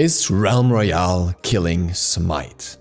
Is Realm Royale killing Smite?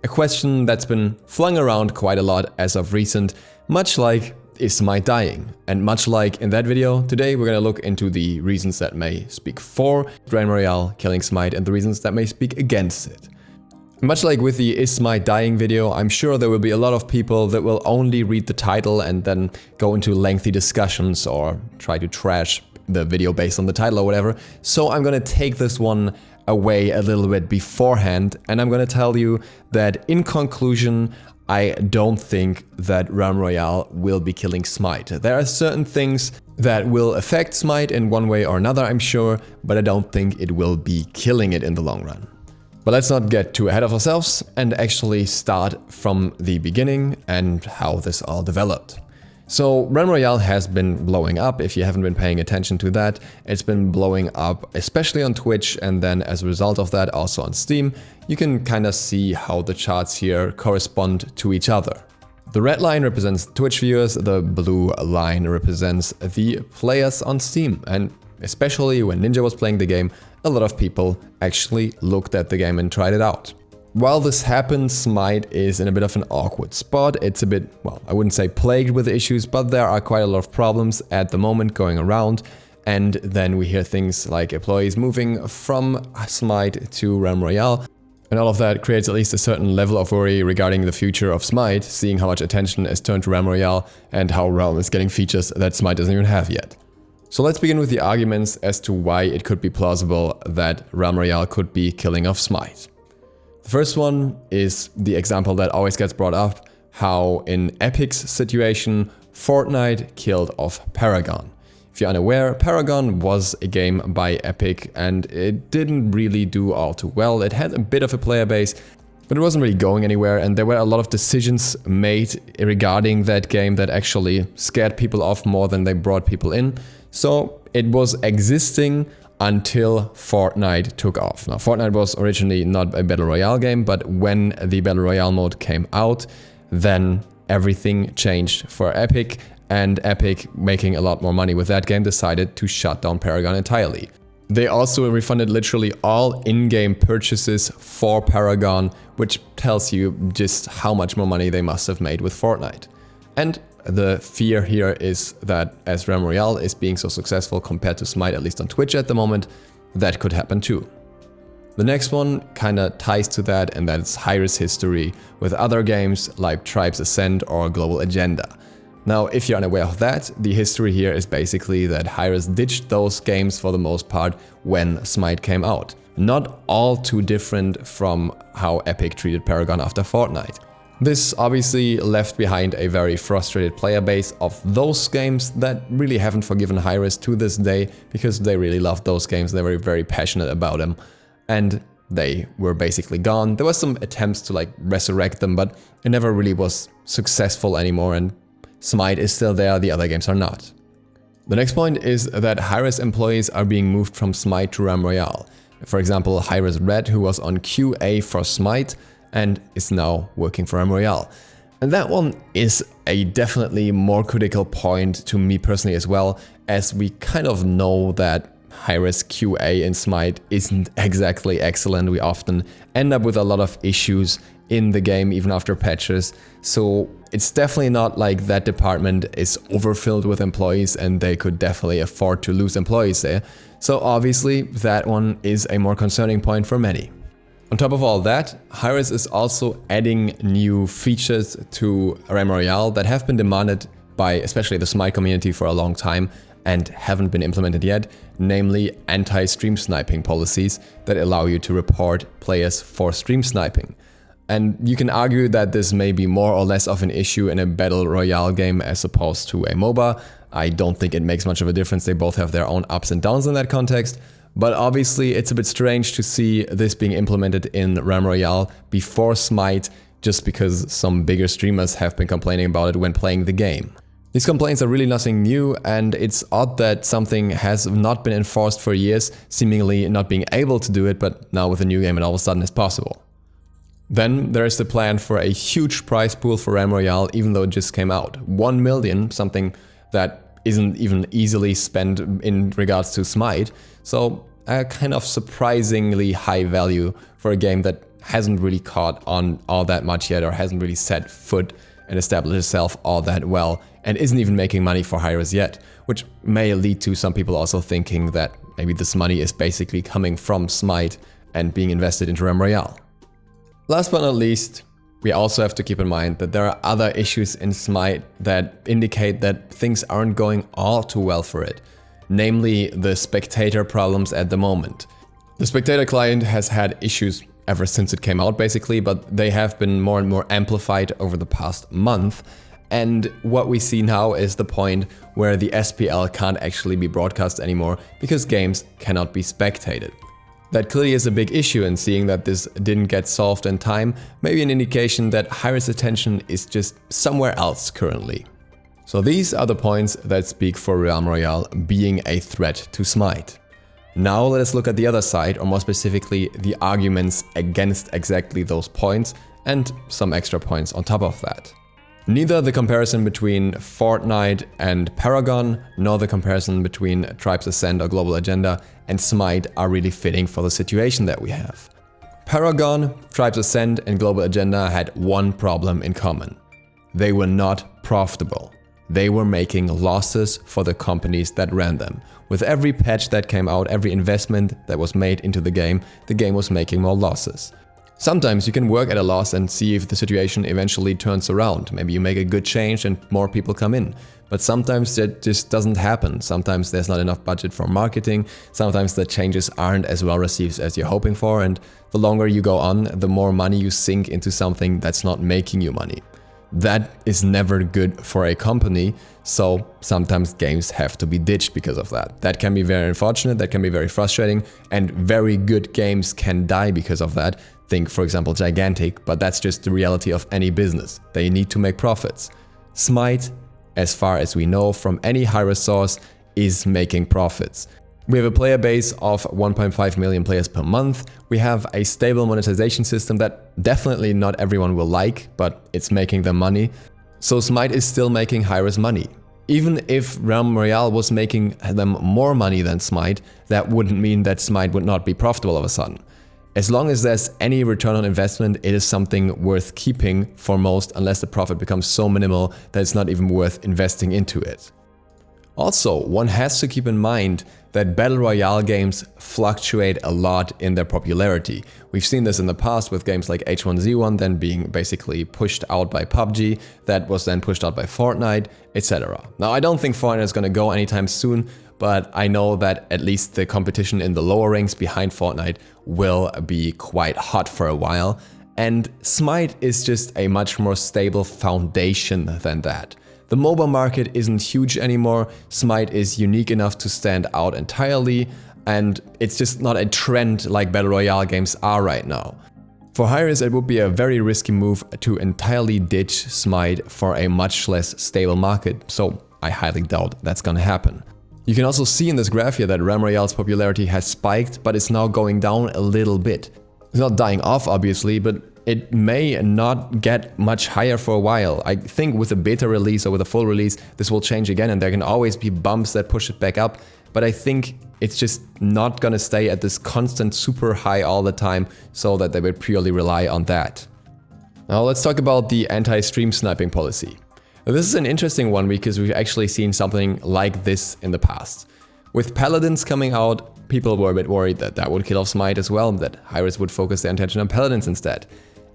A question that's been flung around quite a lot as of recent, much like is Smite dying? And much like in that video, today we're gonna look into the reasons that may speak for Realm Royale killing Smite and the reasons that may speak against it. Much like with the Is Smite dying video, I'm sure there will be a lot of people that will only read the title and then go into lengthy discussions or try to trash the video based on the title or whatever. So I'm gonna take this one away a little bit beforehand, and I'm gonna tell you that in conclusion, I don't think that Realm Royale will be killing Smite. There are certain things that will affect Smite in one way or another, I'm sure, but I don't think it will be killing it in the long run. But let's not get too ahead of ourselves and actually start from the beginning and how this all developed. So Realm Royale has been blowing up. If you haven't been paying attention to that, it's been blowing up, especially on Twitch, and then as a result of that also on Steam. You can kind of see how the charts here correspond to each other. The red line represents Twitch viewers, the blue line represents the players on Steam, and especially when Ninja was playing the game, a lot of people actually looked at the game and tried it out. While this happens, Smite is in a bit of an awkward spot. It's a bit, well, I wouldn't say plagued with issues, but there are quite a lot of problems at the moment going around. And then we hear things like employees moving from Smite to Realm Royale. And all of that creates at least a certain level of worry regarding the future of Smite, seeing how much attention is turned to Realm Royale and how Realm is getting features that Smite doesn't even have yet. So let's begin with the arguments as to why it could be plausible that Realm Royale could be killing off Smite. The first one is the example that always gets brought up, how in Epic's situation, Fortnite killed off Paragon. If you're unaware, Paragon was a game by Epic and it didn't really do all too well. It had a bit of a player base, but it wasn't really going anywhere, and there were a lot of decisions made regarding that game that actually scared people off more than they brought people in. So it was existing until Fortnite took off. Now, Fortnite was originally not a Battle Royale game, but when the Battle Royale mode came out, then everything changed for Epic, and Epic, making a lot more money with that game, decided to shut down Paragon entirely. They also refunded literally all in-game purchases for Paragon, which tells you just how much more money they must have made with Fortnite. And the fear here is that as Realm Royale is being so successful compared to Smite, at least on Twitch at the moment, that could happen too. The next one kinda ties to that, and that's Hi-Rez history with other games like Tribes Ascend or Global Agenda. Now, if you're unaware of that, the history here is basically that Hi-Rez ditched those games for the most part when Smite came out. Not all too different from how Epic treated Paragon after Fortnite. This obviously left behind a very frustrated player base of those games that really haven't forgiven Hi-Rez to this day, because they really loved those games, they were very passionate about them, and they were basically gone. There was some attempts to like resurrect them, but it never really was successful anymore, and Smite is still there, the other games are not. The next point is that Hi-Rez employees are being moved from Smite to Realm Royale. For example, Hi-Rez Red, who was on QA for Smite, and is now working for Realm Royale. And that one is a definitely more critical point to me personally as well, as we kind of know that Hi-Rez QA in Smite isn't exactly excellent. We often end up with a lot of issues in the game even after patches, so it's definitely not like that department is overfilled with employees and they could definitely afford to lose employees there. So obviously that one is a more concerning point for many. On top of all that, Hi-Rez is also adding new features to Realm Royale that have been demanded by especially the Smite community for a long time and haven't been implemented yet, namely anti-stream sniping policies that allow you to report players for stream sniping. And you can argue that this may be more or less of an issue in a Battle Royale game as opposed to a MOBA. I don't think it makes much of a difference, they both have their own ups and downs in that context. But obviously it's a bit strange to see this being implemented in Realm Royale before Smite, just because some bigger streamers have been complaining about it when playing the game. These complaints are really nothing new, and it's odd that something has not been enforced for years, seemingly not being able to do it, but now with a new game it all of a sudden is possible. Then there is the plan for a huge prize pool for Realm Royale, even though it just came out. 1 million, something that isn't even easily spent in regards to Smite. So a kind of surprisingly high value for a game that hasn't really caught on all that much yet, or hasn't really set foot and established itself all that well, and isn't even making money for Hi-Rez yet, which may lead to some people also thinking that maybe this money is basically coming from Smite and being invested into Royale. Last but not least, we also have to keep in mind that there are other issues in Smite that indicate that things aren't going all too well for it, namely the spectator problems at the moment. The spectator client has had issues ever since it came out basically, but they have been more and more amplified over the past month. And what we see now is the point where the SPL can't actually be broadcast anymore because games cannot be spectated. That clearly is a big issue, and seeing that this didn't get solved in time may be an indication that Hi-Rez attention is just somewhere else currently. So these are the points that speak for Realm Royale being a threat to Smite. Now let us look at the other side, or more specifically the arguments against exactly those points and some extra points on top of that. Neither the comparison between Fortnite and Paragon, nor the comparison between Tribes Ascend or Global Agenda and Smite are really fitting for the situation that we have. Paragon, Tribes Ascend and Global Agenda had one problem in common. They were not profitable. They were making losses for the companies that ran them. With every patch that came out, every investment that was made into the game was making more losses. Sometimes you can work at a loss and see if the situation eventually turns around. Maybe you make a good change and more people come in. But sometimes that just doesn't happen. Sometimes there's not enough budget for marketing. Sometimes the changes aren't as well received as you're hoping for. And the longer you go on, the more money you sink into something that's not making you money. That is never good for a company, so sometimes games have to be ditched because of that. That can be very unfortunate, that can be very frustrating, and very good games can die because of that. Think, for example, Gigantic, but that's just the reality of any business. They need to make profits. Smite, as far as we know from any Hi-Rez source, is making profits. We have a player base of 1.5 million players per month. We have a stable monetization system that definitely not everyone will like, but it's making them money. So Smite is still making Hi-Rez money. Even if Realm Royale was making them more money than Smite, that wouldn't mean that Smite would not be profitable all of a sudden. As long as there's any return on investment, it is something worth keeping for most, unless the profit becomes so minimal that it's not even worth investing into it. Also, one has to keep in mind that Battle Royale games fluctuate a lot in their popularity. We've seen this in the past with games like H1Z1 then being basically pushed out by PUBG, that was then pushed out by Fortnite, etc. Now, I don't think Fortnite is going to go anytime soon, but I know that at least the competition in the lower ranks behind Fortnite will be quite hot for a while. And Smite is just a much more stable foundation than that. The MOBA market isn't huge anymore, Smite is unique enough to stand out entirely, and it's just not a trend like Battle Royale games are right now. For Hi-Rez, it would be a very risky move to entirely ditch Smite for a much less stable market, so I highly doubt that's gonna happen. You can also see in this graph here that Realm Royale's popularity has spiked, but it's now going down a little bit. It's not dying off, obviously, but it may not get much higher for a while. I think with a beta release or with a full release, this will change again, and there can always be bumps that push it back up. But I think it's just not gonna stay at this constant super high all the time, so that they would purely rely on that. Now let's talk about the anti-stream sniping policy. Now, this is an interesting one because we've actually seen something like this in the past. With Paladins coming out, people were a bit worried that that would kill off Smite as well, that Hi-Rez would focus their attention on Paladins instead.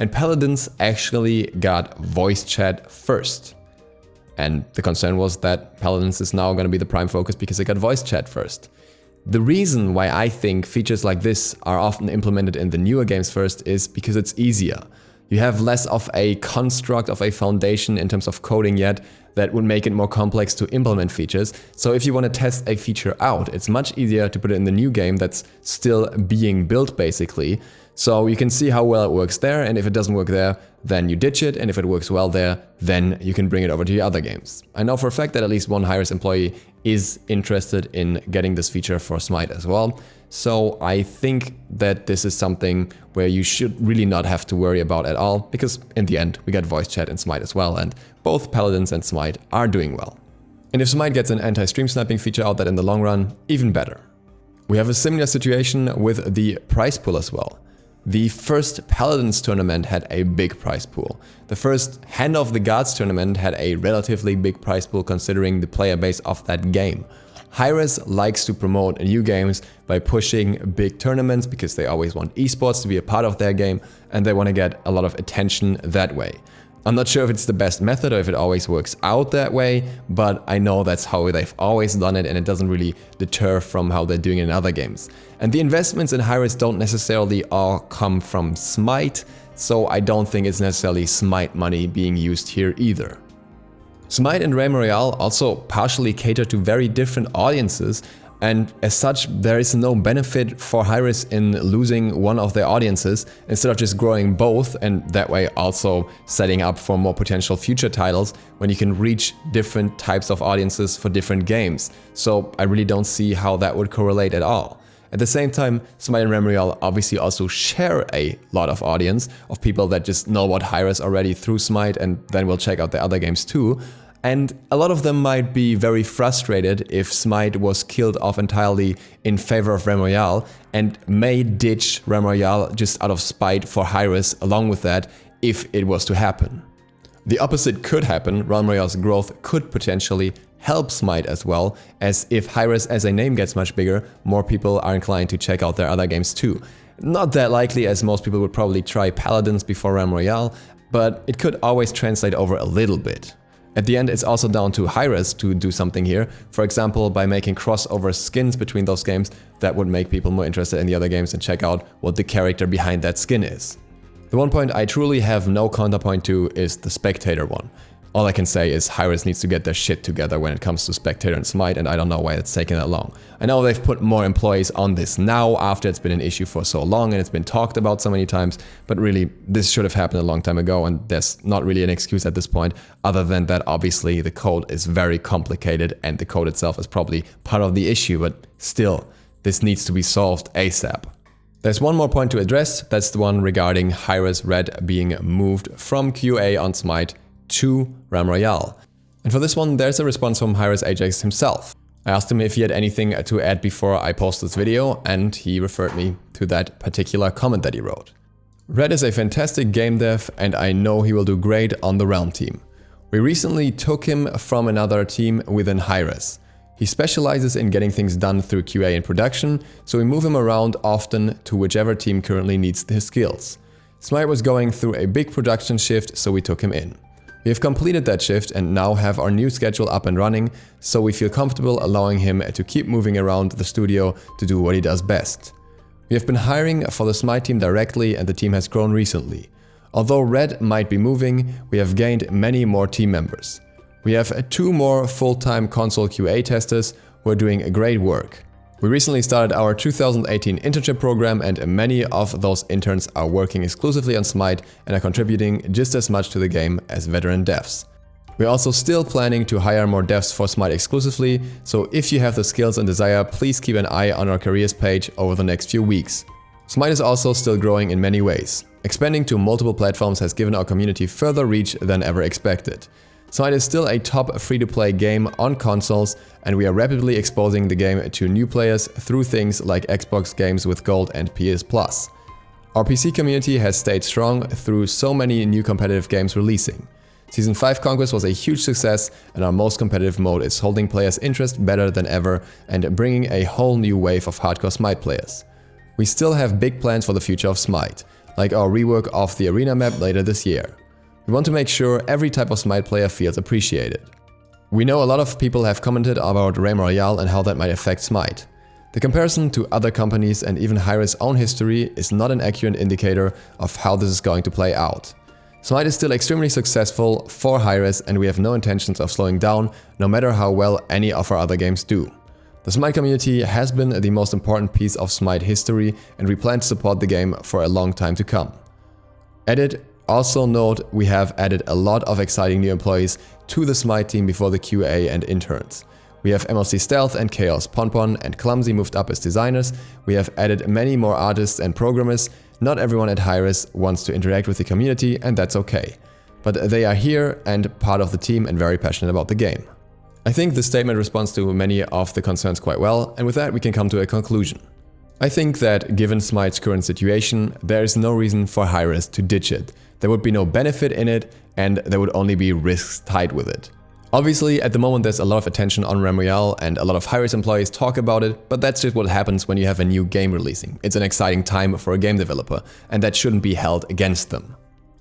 And Paladins actually got voice chat first. And the concern was that Paladins is now going to be the prime focus because it got voice chat first. The reason why I think features like this are often implemented in the newer games first is because it's easier. You have less of a construct of a foundation in terms of coding yet that would make it more complex to implement features. So if you want to test a feature out, it's much easier to put it in the new game that's still being built basically. So you can see how well it works there, and if it doesn't work there, then you ditch it, and if it works well there, then you can bring it over to your other games. I know for a fact that at least one Hi-Rez employee is interested in getting this feature for Smite as well. So I think that this is something where you should really not have to worry about at all, because in the end we got voice chat in Smite as well, and both Paladins and Smite are doing well. And if Smite gets an anti-stream sniping feature out that in the long run, even better. We have a similar situation with the prize pool as well. The first Paladins tournament had a big prize pool. The first Hand of the Gods tournament had a relatively big prize pool considering the player base of that game. Hi-Rez likes to promote new games by pushing big tournaments because they always want esports to be a part of their game and they want to get a lot of attention that way. I'm not sure if it's the best method or if it always works out that way, but I know that's how they've always done it and it doesn't really deter from how they're doing it in other games. And the investments in Hi-Rez don't necessarily all come from Smite, so I don't think it's necessarily Smite money being used here either. Smite and Royale also partially cater to very different audiences, and as such there is no benefit for Hi-Rez in losing one of their audiences instead of just growing both and that way also setting up for more potential future titles when you can reach different types of audiences for different games. So I really don't see how that would correlate at all. At the same time, Smite and Royale obviously also share a lot of audience of people that just know about Hi-Rez already through Smite and then will check out the other games too. And a lot of them might be very frustrated if Smite was killed off entirely in favor of Royale and may ditch Royale just out of spite for Hi-Rez along with that if it was to happen. The opposite could happen. Royale's growth could potentially help Smite as well, as if Hi-Rez as a name gets much bigger, more people are inclined to check out their other games too. Not that likely, as most people would probably try Paladins before Royale, but it could always translate over a little bit. At the end, it's also down to Hi-Rez to do something here. For example, by making crossover skins between those games, that would make people more interested in the other games and check out what the character behind that skin is. The one point I truly have no counterpoint to is the spectator one. All I can say is Hi-Rez needs to get their shit together when it comes to Spectator and Smite, and I don't know why it's taken that long. I know they've put more employees on this now after it's been an issue for so long and it's been talked about so many times, but really this should have happened a long time ago and there's not really an excuse at this point other than that obviously the code is very complicated and the code itself is probably part of the issue, but still, this needs to be solved ASAP. There's one more point to address, that's the one regarding Hi-Rez Red being moved from QA on Smite to Royale. And for this one, there's a response from Hi-Rez Ajax himself. I asked him if he had anything to add before I post this video, and he referred me to that particular comment that he wrote. Red is a fantastic game dev, and I know he will do great on the Realm team. We recently took him from another team within Hi-Rez. He specializes in getting things done through QA and production, so we move him around often to whichever team currently needs his skills. Smite was going through a big production shift, so we took him in. We have completed that shift and now have our new schedule up and running, so we feel comfortable allowing him to keep moving around the studio to do what he does best. We have been hiring for the Smite team directly and the team has grown recently. Although Red might be moving, we have gained many more team members. We have 2 more full-time console QA testers who are doing great work. We recently started our 2018 internship program and many of those interns are working exclusively on Smite and are contributing just as much to the game as veteran devs. We're also still planning to hire more devs for Smite exclusively, so if you have the skills and desire, please keep an eye on our careers page over the next few weeks. Smite is also still growing in many ways. Expanding to multiple platforms has given our community further reach than ever expected. Smite is still a top free-to-play game on consoles, and we are rapidly exposing the game to new players through things like Xbox games with Gold and PS Plus. Our PC community has stayed strong through so many new competitive games releasing. Season 5 Conquest was a huge success, and our most competitive mode is holding players' interest better than ever and bringing a whole new wave of hardcore Smite players. We still have big plans for the future of Smite, like our rework of the arena map later this year. We want to make sure every type of Smite player feels appreciated. We know a lot of people have commented about Royale and how that might affect Smite. The comparison to other companies and even Hi-Rez's own history is not an accurate indicator of how this is going to play out. Smite is still extremely successful for Hi-Rez and we have no intentions of slowing down, no matter how well any of our other games do. The Smite community has been the most important piece of Smite history and we plan to support the game for a long time to come. Also note, we have added a lot of exciting new employees to the Smite team before the QA and interns. We have MLC Stealth and Chaos, Ponpon and Clumsy moved up as designers. We have added many more artists and programmers. Not everyone at Hi-Rez wants to interact with the community and that's okay. But they are here and part of the team and very passionate about the game. I think this statement responds to many of the concerns quite well, and with that we can come to a conclusion. I think that given Smite's current situation, there is no reason for Hi-Rez to ditch it. There would be no benefit in it, and there would only be risks tied with it. Obviously, at the moment there's a lot of attention on Royale and a lot of Hi-Rez employees talk about it, but that's just what happens when you have a new game releasing. It's an exciting time for a game developer, and that shouldn't be held against them.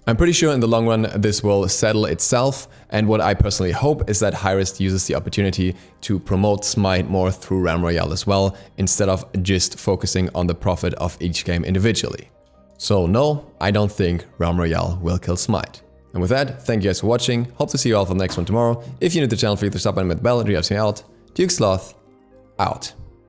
I'm pretty sure in the long run this will settle itself, and what I personally hope is that Hi-Rez uses the opportunity to promote Smite more through Royale as well, instead of just focusing on the profit of each game individually. So no, I don't think Royale will kill Smite. And with that, thank you guys for watching, hope to see you all for the next one tomorrow. If you're new to the channel, feel free to stop by and hit the bell and re-up me out. DukeSloth, out.